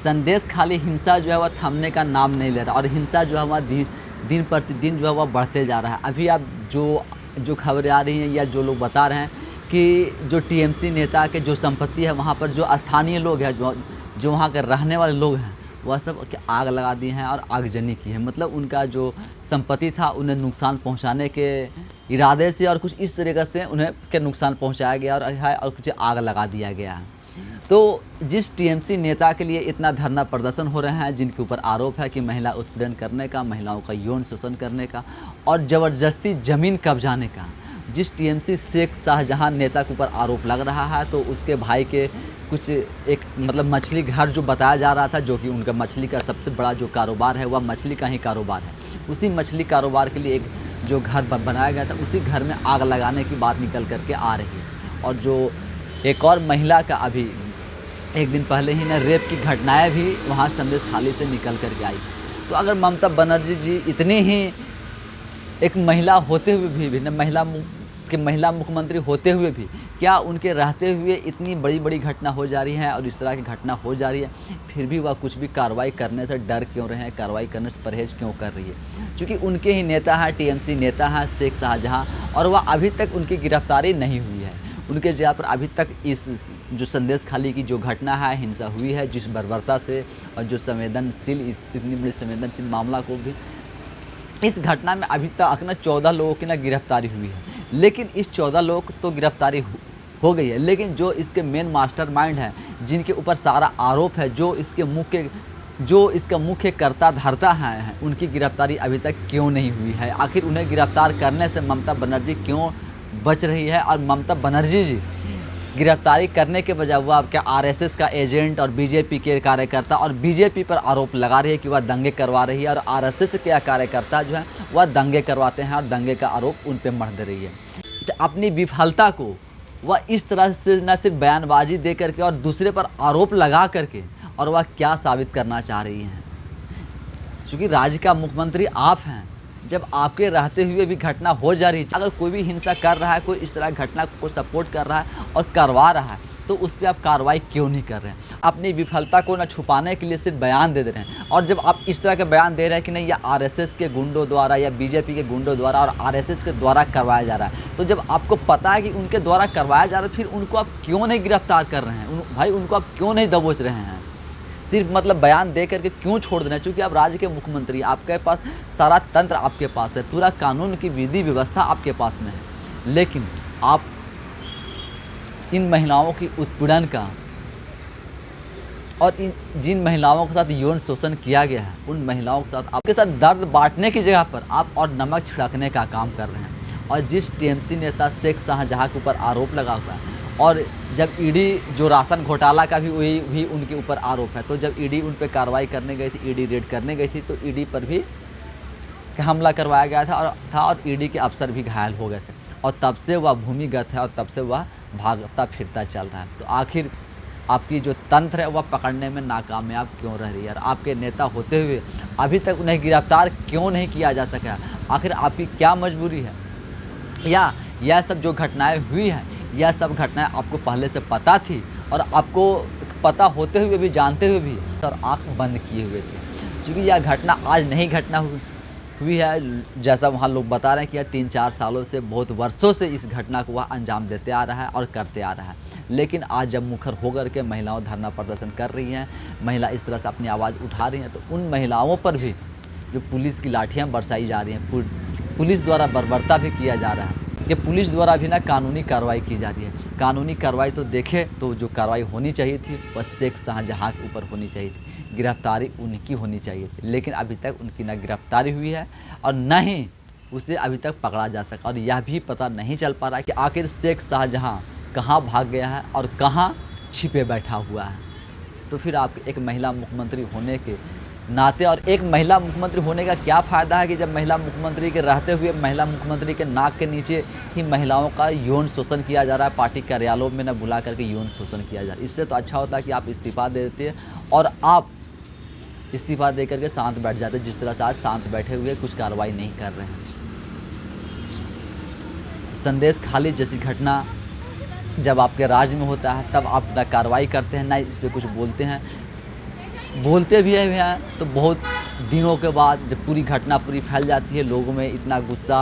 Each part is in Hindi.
संदेश खाली हिंसा जो है वह थमने का नाम नहीं ले रहा और हिंसा जो है वह दिन प्रतिदिन जो है वह बढ़ते जा रहा है। अभी आप जो खबरें आ रही हैं या जो लोग बता रहे हैं कि जो टीएमसी नेता के जो संपत्ति है वहाँ पर जो स्थानीय लोग हैं जो वहाँ के रहने वाले लोग हैं वह सब आग लगा दी हैं और आगजनी की है। मतलब उनका जो संपत्ति था उन्हें नुकसान पहुंचाने के इरादे से और कुछ इस तरीक़े से उन्हें के नुकसान पहुंचाया गया और कुछ आग लगा दिया गया है। तो जिस टीएमसी नेता के लिए इतना धरना प्रदर्शन हो रहे हैं, जिनके ऊपर आरोप है कि महिला उत्पीड़न करने का, महिलाओं का यौन शोषण करने का और ज़बरदस्ती ज़मीन कब्जाने का, जिस टीएमसी शेख शाहजहां नेता के ऊपर आरोप लग रहा है, तो उसके भाई के कुछ एक मतलब मछली घर जो बताया जा रहा था, जो कि उनका मछली का सबसे बड़ा जो कारोबार है वह मछली का ही कारोबार है। उसी मछली कारोबार के लिए एक जो घर बनाया गया था, उसी घर में आग लगाने की बात निकल करके आ रही है। और जो एक और महिला का अभी एक दिन पहले ही ना रेप की घटनाएं भी वहाँ संदेश खाली से निकल कर के आई। तो अगर ममता बनर्जी जी इतनी ही एक महिला होते हुए भी महिला मुख्यमंत्री होते हुए भी क्या उनके रहते हुए इतनी बड़ी बड़ी घटना हो जा रही है और इस तरह की घटना हो जा रही है, फिर भी वह कुछ भी कार्रवाई करने से डर क्यों रहे हैं, कार्रवाई करने से परहेज क्यों कर रही है? क्योंकि उनके ही नेता हैं, टीएमसी नेता हैं शेख शाहजहां, और वह अभी तक उनकी गिरफ्तारी नहीं हुई है। उनके जगह पर अभी तक इस जो संदेश खाली की जो घटना है, हिंसा हुई है, जिस बर्बरता से और जो संवेदनशील इतनी बड़ी संवेदनशील मामला को भी, इस घटना में अभी तक ना 14 लोगों की ना गिरफ्तारी हुई है। लेकिन इस 14 लोग तो गिरफ्तारी हो गई है, लेकिन जो इसके मेन मास्टरमाइंड है, जिनके ऊपर सारा आरोप है, जो इसका मुख्य कर्ता धर्ता है, उनकी गिरफ्तारी अभी तक क्यों नहीं हुई है? आखिर उन्हें गिरफ्तार करने से ममता बनर्जी क्यों बच रही है? और ममता बनर्जी जी गिरफ्तारी करने के बजाय वह आपके आरएसएस का एजेंट और बीजेपी के कार्यकर्ता और बीजेपी पर आरोप लगा रही है कि वह दंगे करवा रही है, और आरएसएस के कार्यकर्ता जो है वह दंगे करवाते हैं और दंगे का आरोप उन पर मढ़ दे रही है। तो अपनी विफलता को वह इस तरह से न सिर्फ बयानबाजी दे करके और दूसरे पर आरोप लगा करके, और वह क्या साबित करना चाह रही हैं? क्योंकि राज्य का मुख्यमंत्री आप हैं, जब आपके रहते हुए भी घटना हो जा रही है, अगर कोई भी हिंसा कर रहा है, कोई इस तरह घटना को सपोर्ट कर रहा है और करवा रहा है, तो उस पर आप कार्रवाई क्यों नहीं कर रहे हैं? अपनी विफलता को न छुपाने के लिए सिर्फ बयान दे रहे हैं। और जब आप इस तरह के बयान दे रहे हैं कि नहीं, यह आरएसएस के गुंडों द्वारा या बीजेपी के गुंडों द्वारा और आरएसएस के द्वारा करवाया जा रहा है, तो जब आपको पता है कि उनके द्वारा करवाया जा रहा है, फिर उनको आप क्यों नहीं गिरफ्तार कर रहे हैं? भाई, उनको आप क्यों नहीं दबोच रहे हैं? सिर्फ मतलब बयान दे करके क्यों छोड़ देना? क्योंकि आप राज्य के मुख्यमंत्री, आपके पास सारा तंत्र आपके पास है, पूरा कानून की विधि व्यवस्था आपके पास में है, लेकिन आप इन महिलाओं की उत्पीड़न का और जिन महिलाओं के साथ यौन शोषण किया गया है, उन महिलाओं के साथ आपके साथ दर्द बांटने की जगह पर आप और नमक छिड़कने का काम कर रहे हैं। और जिस टीएमसी नेता शेख शाहजहां के ऊपर आरोप लगा हुआ है, और जब ईडी जो राशन घोटाला का भी उनके ऊपर आरोप है, तो जब ईडी उन पर कार्रवाई करने गई थी, ईडी रेड करने गई थी, तो ईडी पर भी हमला करवाया गया था और ईडी के अफसर भी घायल हो गए थे, और तब से वह भूमिगत है और तब से वह भागता फिरता चल रहा है। तो आखिर आपकी जो तंत्र है वह पकड़ने में नाकामयाब क्यों रह रही है? और आपके नेता होते हुए अभी तक उन्हें गिरफ्तार क्यों नहीं किया जा सका? आखिर आपकी क्या मजबूरी है? या यह सब जो घटनाएं हुई हैं, यह सब घटनाएं आपको पहले से पता थी और आपको पता होते हुए भी, जानते हुए भी, और आँख बंद किए हुए थे? क्योंकि यह घटना आज नहीं घटना हुई है, जैसा वहाँ लोग बता रहे हैं कि यह 3-4 सालों से, बहुत वर्षों से इस घटना को वह अंजाम देते आ रहा है और करते आ रहा है। लेकिन आज जब मुखर होकर के महिलाओं धरना प्रदर्शन कर रही हैं, महिला इस तरह से अपनी आवाज़ उठा रही हैं, तो उन महिलाओं पर भी जो पुलिस की लाठियाँ बरसाई जा रही हैं, पुलिस द्वारा बर्बरता भी किया जा रहा है, कि पुलिस द्वारा भी ना कानूनी कार्रवाई की जा रही है। कानूनी कार्रवाई तो देखें तो जो कार्रवाई होनी चाहिए थी वह शेख शाहजहां के ऊपर होनी चाहिए थी, गिरफ्तारी उनकी होनी चाहिए थी, लेकिन अभी तक उनकी ना गिरफ्तारी हुई है और न ही उसे अभी तक पकड़ा जा सका। और यह भी पता नहीं चल पा रहा कि आखिर शेख शाहजहां कहाँ भाग गया है और कहाँ छिपे बैठा हुआ है। तो फिर आप एक महिला मुख्यमंत्री होने के नाते, और एक महिला मुख्यमंत्री होने का क्या फ़ायदा है कि जब महिला मुख्यमंत्री के रहते हुए महिला मुख्यमंत्री के नाक के नीचे ही महिलाओं का यौन शोषण किया जा रहा है, पार्टी कार्यालयों में न बुला करके यौन शोषण किया जा रहा है। इससे तो अच्छा होता है कि आप इस्तीफ़ा दे देते और आप इस्तीफ़ा दे करके शांत बैठ जाते, जिस तरह से आज शांत बैठे हुए कुछ कार्रवाई नहीं कर रहे हैं। संदेश खाली जैसी घटना जब आपके राज्य में होता है, तब आप ना कार्रवाई करते हैं, ना इस पर कुछ बोलते हैं। बोलते भी हैं तो बहुत दिनों के बाद जब पूरी घटना पूरी फैल जाती है, लोगों में इतना गुस्सा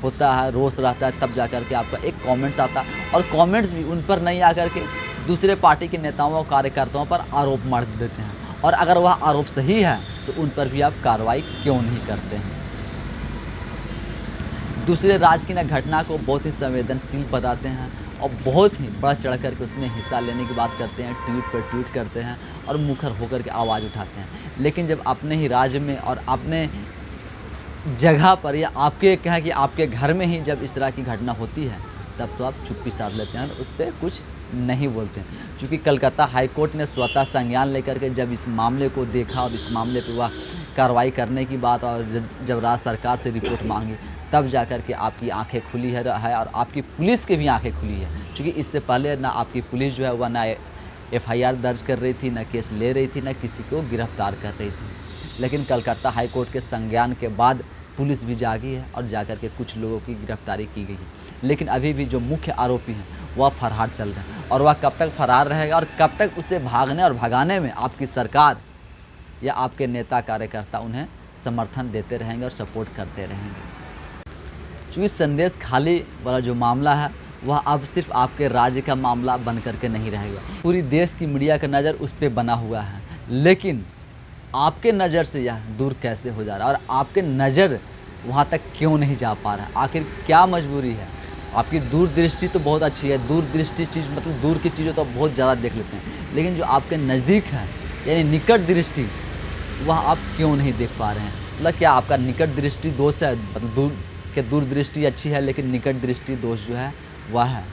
होता है, रोष रहता है, तब जा कर के आपका एक कमेंट्स आता है और कमेंट्स भी उन पर नहीं आकर के दूसरे पार्टी के नेताओं और कार्यकर्ताओं पर आरोप मार देते हैं। और अगर वह आरोप सही है तो उन पर भी आप कार्रवाई क्यों नहीं करते हैं। दूसरे राज्य की घटना को बहुत ही संवेदनशील बताते हैं और बहुत ही बढ़ चढ़ कर के उसमें हिस्सा लेने की बात करते हैं, ट्वीट पर ट्वीट करते हैं और मुखर होकर के आवाज़ उठाते हैं। लेकिन जब अपने ही राज्य में और अपने जगह पर या आपके कहें कि आपके घर में ही जब इस तरह की घटना होती है, तब तो आप चुप्पी साध लेते हैं और उस पर कुछ नहीं बोलते हैं। क्योंकि कलकत्ता हाई कोर्ट ने स्वतः संज्ञान लेकर के जब इस मामले को देखा और इस मामले पर वह कार्रवाई करने की बात और जब राज्य सरकार से रिपोर्ट मांगी, तब जाकर के आपकी आंखें खुली है और आपकी पुलिस की भी आंखें खुली है। क्योंकि इससे पहले ना आपकी पुलिस जो है वह ना एफआईआर दर्ज कर रही थी, ना केस ले रही थी, ना किसी को गिरफ्तार कर रही थी। लेकिन कलकत्ता हाई कोर्ट के संज्ञान के बाद पुलिस भी जागी है और जाकर के कुछ लोगों की गिरफ्तारी की गई है। लेकिन अभी भी जो मुख्य आरोपी हैं वह फरार चल रहे हैं और वह कब तक फरार रहेगा और कब तक उसे भागने और भगाने में आपकी सरकार या आपके नेता कार्यकर्ता उन्हें समर्थन देते रहेंगे और सपोर्ट करते रहेंगे। क्योंकि संदेश खाली वाला जो मामला है वह अब सिर्फ आपके राज्य का मामला बन करके नहीं रहेगा, पूरी देश की मीडिया का नज़र उस पर बना हुआ है। लेकिन आपके नज़र से यह दूर कैसे हो जा रहा है और आपके नज़र वहाँ तक क्यों नहीं जा पा रहा है? आखिर क्या मजबूरी है? आपकी दूरदृष्टि तो बहुत अच्छी है, दूरदृष्टि चीज़ मतलब दूर की चीज़ें तो आप बहुत ज़्यादा देख लेते हैं, लेकिन जो आपके नज़दीक है यानी निकट दृष्टि, वह आप क्यों नहीं देख पा रहे हैं? मतलब क्या आपका निकट दृष्टि दोष है? मतलब दूरदृष्टि अच्छी है लेकिन निकट दृष्टि दोष जो है वह है।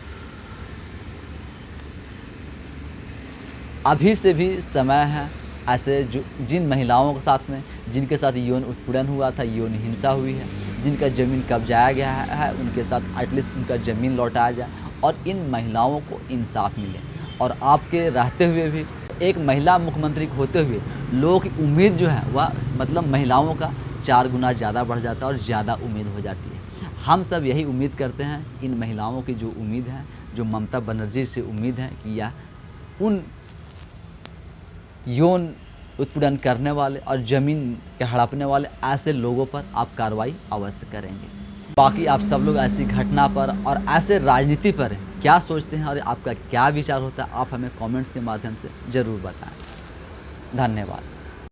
अभी से भी समय है ऐसे जो जिन महिलाओं के साथ में जिनके साथ यौन उत्पीड़न हुआ था, यौन हिंसा हुई है, जिनका ज़मीन कब्जाया गया है, उनके साथ एटलीस्ट उनका ज़मीन लौटाया जाए और इन महिलाओं को इंसाफ मिले। और आपके रहते हुए भी एक महिला मुख्यमंत्री होते हुए लोगों की उम्मीद जो है वह मतलब महिलाओं का 4 गुना ज़्यादा बढ़ जाता है और ज़्यादा उम्मीद हो जाती है। हम सब यही उम्मीद करते हैं, इन महिलाओं की जो उम्मीद है, जो ममता बनर्जी से उम्मीद है कि यह उन यौन उत्पीड़न करने वाले और ज़मीन के हड़पने वाले ऐसे लोगों पर आप कार्रवाई अवश्य करेंगे। बाकी आप सब लोग ऐसी घटना पर और ऐसे राजनीति पर क्या सोचते हैं और आपका क्या विचार होता है, आप हमें कमेंट्स के माध्यम से ज़रूर बताएं। धन्यवाद।